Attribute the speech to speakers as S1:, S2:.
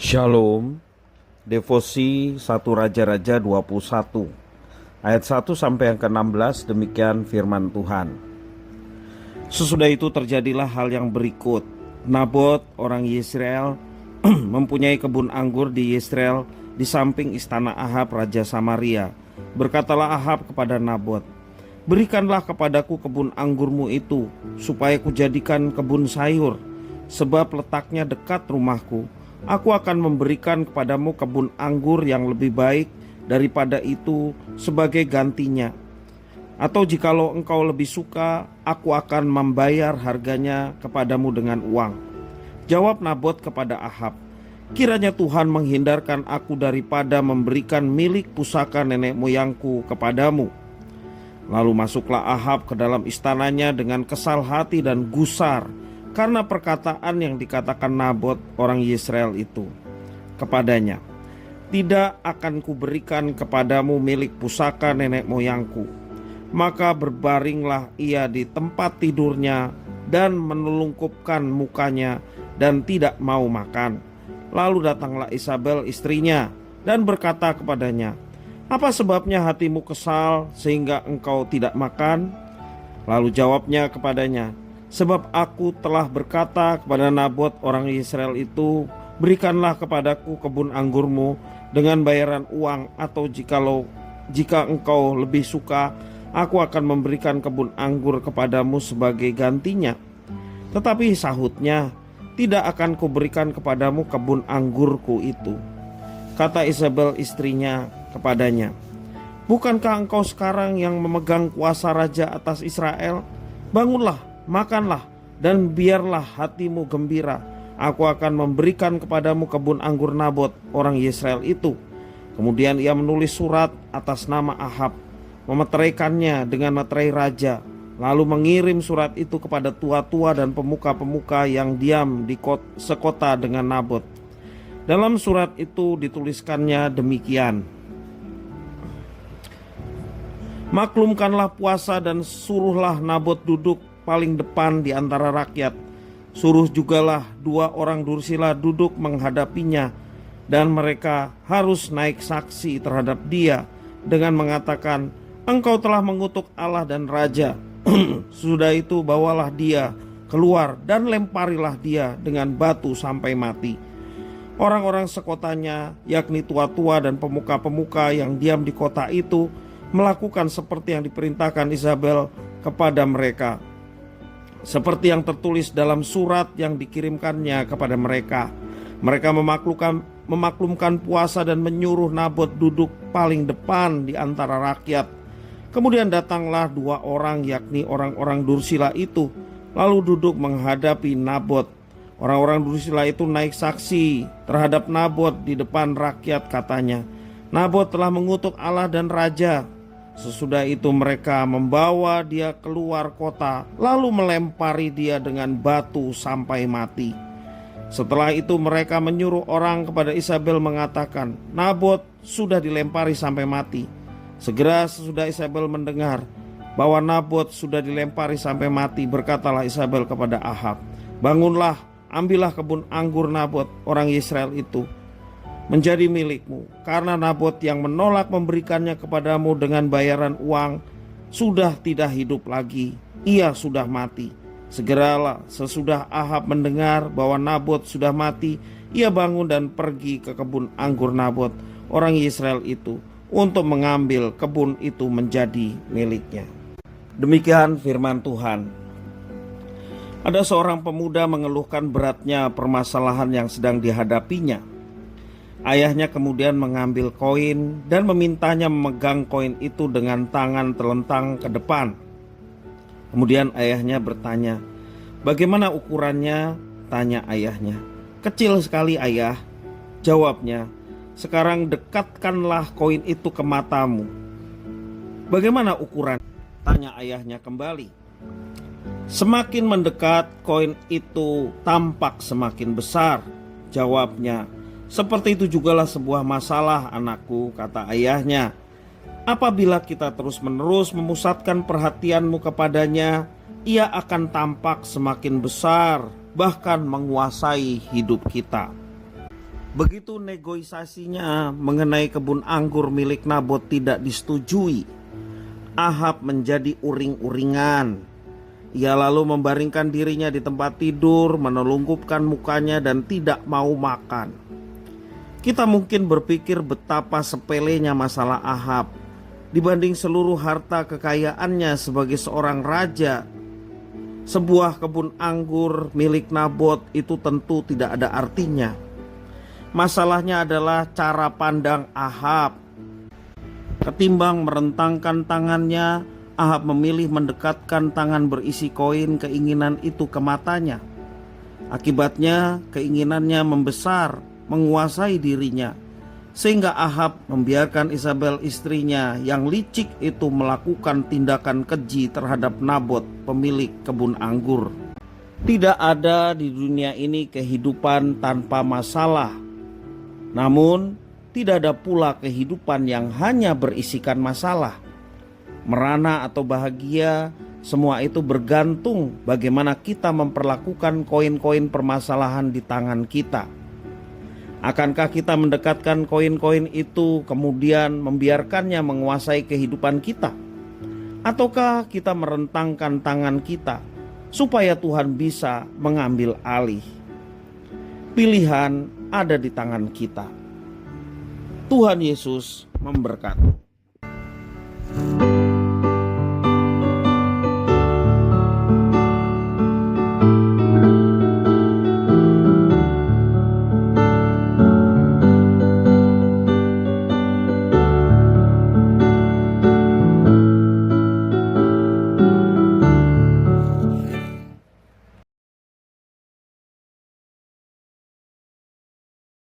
S1: Shalom. Devosi 1 Raja-Raja 21 ayat 1 sampai yang ke-16. Demikian firman Tuhan. Sesudah itu terjadilah hal yang berikut. Nabot orang Yezreel mempunyai kebun anggur di Yezreel di samping istana Ahab raja Samaria. Berkatalah Ahab kepada Nabot, "Berikanlah kepadaku kebun anggurmu itu, supaya kujadikan kebun sayur, sebab letaknya dekat rumahku. Aku akan memberikan kepadamu kebun anggur yang lebih baik daripada itu sebagai gantinya. Atau jikalau engkau lebih suka, aku akan membayar harganya kepadamu dengan uang." Jawab Nabot kepada Ahab, "Kiranya Tuhan menghindarkan aku daripada memberikan milik pusaka nenek moyangku kepadamu." Lalu masuklah Ahab ke dalam istananya dengan kesal hati dan gusar karena perkataan yang dikatakan Nabot orang Yezreel itu kepadanya, "Tidak akan kuberikan kepadamu milik pusaka nenek moyangku." Maka berbaringlah ia di tempat tidurnya dan menelungkupkan mukanya dan tidak mau makan. Lalu datanglah Isabel istrinya dan berkata kepadanya, "Apa sebabnya hatimu kesal sehingga engkau tidak makan?" Lalu jawabnya kepadanya, "Sebab aku telah berkata kepada Nabot orang Yezreel itu, berikanlah kepadaku kebun anggurmu dengan bayaran uang, atau jika engkau lebih suka, aku akan memberikan kebun anggur kepadamu sebagai gantinya." Tetapi sahutnya, "Tidak akan kuberikan kepadamu kebun anggurku itu." Kata Isabel istrinya kepadanya, "Bukankah engkau sekarang yang memegang kuasa raja atas Israel? Bangunlah, makanlah, dan biarlah hatimu gembira. Aku akan memberikan kepadamu kebun anggur Nabot orang Yezreel itu." Kemudian ia menulis surat atas nama Ahab, memeteraikannya dengan meterai raja, lalu mengirim surat itu kepada tua-tua dan pemuka-pemuka yang diam di sekota dengan Nabot. Dalam surat itu dituliskannya demikian, "Maklumkanlah puasa dan suruhlah Nabot duduk paling depan di antara rakyat. Suruh jugalah 2 orang dursila duduk menghadapinya, dan mereka harus naik saksi terhadap dia dengan mengatakan, 'Engkau telah mengutuk Allah dan Raja.' Sudah itu bawalah dia keluar dan lemparilah dia dengan batu sampai mati." Orang-orang sekotanya, yakni tua-tua dan pemuka-pemuka yang diam di kota itu, melakukan seperti yang diperintahkan Isabel kepada mereka, seperti yang tertulis dalam surat yang dikirimkannya kepada mereka. Mereka memaklumkan puasa dan menyuruh Nabot duduk paling depan di antara rakyat. Kemudian datanglah 2 orang, yakni orang-orang dursila itu, lalu duduk menghadapi Nabot. Orang-orang dursila itu naik saksi terhadap Nabot di depan rakyat, katanya, "Nabot telah mengutuk Allah dan Raja." Sesudah itu mereka membawa dia keluar kota, lalu melempari dia dengan batu sampai mati. Setelah itu mereka menyuruh orang kepada Isabel mengatakan, "Nabot sudah dilempari sampai mati." Segera sesudah Isabel mendengar bahwa Nabot sudah dilempari sampai mati, berkatalah Isabel kepada Ahab, "Bangunlah, ambillah kebun anggur Nabot orang Yezreel itu menjadi milikmu, karena Nabot yang menolak memberikannya kepadamu dengan bayaran uang sudah tidak hidup lagi, ia sudah mati." Segeralah sesudah Ahab mendengar bahwa Nabot sudah mati, ia bangun dan pergi ke kebun anggur Nabot orang Yezreel itu untuk mengambil kebun itu menjadi miliknya. Demikian firman Tuhan. Ada seorang pemuda mengeluhkan beratnya permasalahan yang sedang dihadapinya. Ayahnya kemudian mengambil koin dan memintanya memegang koin itu dengan tangan terlentang ke depan. Kemudian ayahnya bertanya, "Bagaimana ukurannya?" tanya ayahnya. "Kecil sekali, ayah," jawabnya. "Sekarang dekatkanlah koin itu ke matamu." "Bagaimana ukuran?" tanya ayahnya kembali. "Semakin mendekat koin itu tampak semakin besar," jawabnya. "Seperti itu jugalah sebuah masalah, anakku," kata ayahnya. "Apabila kita terus-menerus memusatkan perhatianmu kepadanya, ia akan tampak semakin besar, bahkan menguasai hidup kita." Begitu negosiasinya mengenai kebun anggur milik Nabot tidak disetujui, Ahab menjadi uring-uringan. Ia lalu membaringkan dirinya di tempat tidur, menelungkupkan mukanya dan tidak mau makan. Kita mungkin berpikir betapa sepelenya masalah Ahab dibanding seluruh harta kekayaannya sebagai seorang raja. Sebuah kebun anggur milik Nabot itu tentu tidak ada artinya. Masalahnya adalah cara pandang Ahab. Ketimbang merentangkan tangannya, Ahab memilih mendekatkan tangan berisi koin keinginan itu ke matanya. Akibatnya keinginannya membesar, menguasai dirinya, sehingga Ahab membiarkan Isabel istrinya yang licik itu melakukan tindakan keji terhadap Nabot, pemilik kebun anggur. Tidak ada di dunia ini kehidupan tanpa masalah. Namun, tidak ada pula kehidupan yang hanya berisikan masalah. Merana atau bahagia, semua itu bergantung bagaimana kita memperlakukan koin-koin permasalahan di tangan kita. Akankah kita mendekatkan koin-koin itu kemudian membiarkannya menguasai kehidupan kita? Ataukah kita merentangkan tangan kita supaya Tuhan bisa mengambil alih? Pilihan ada di tangan kita. Tuhan Yesus memberkati.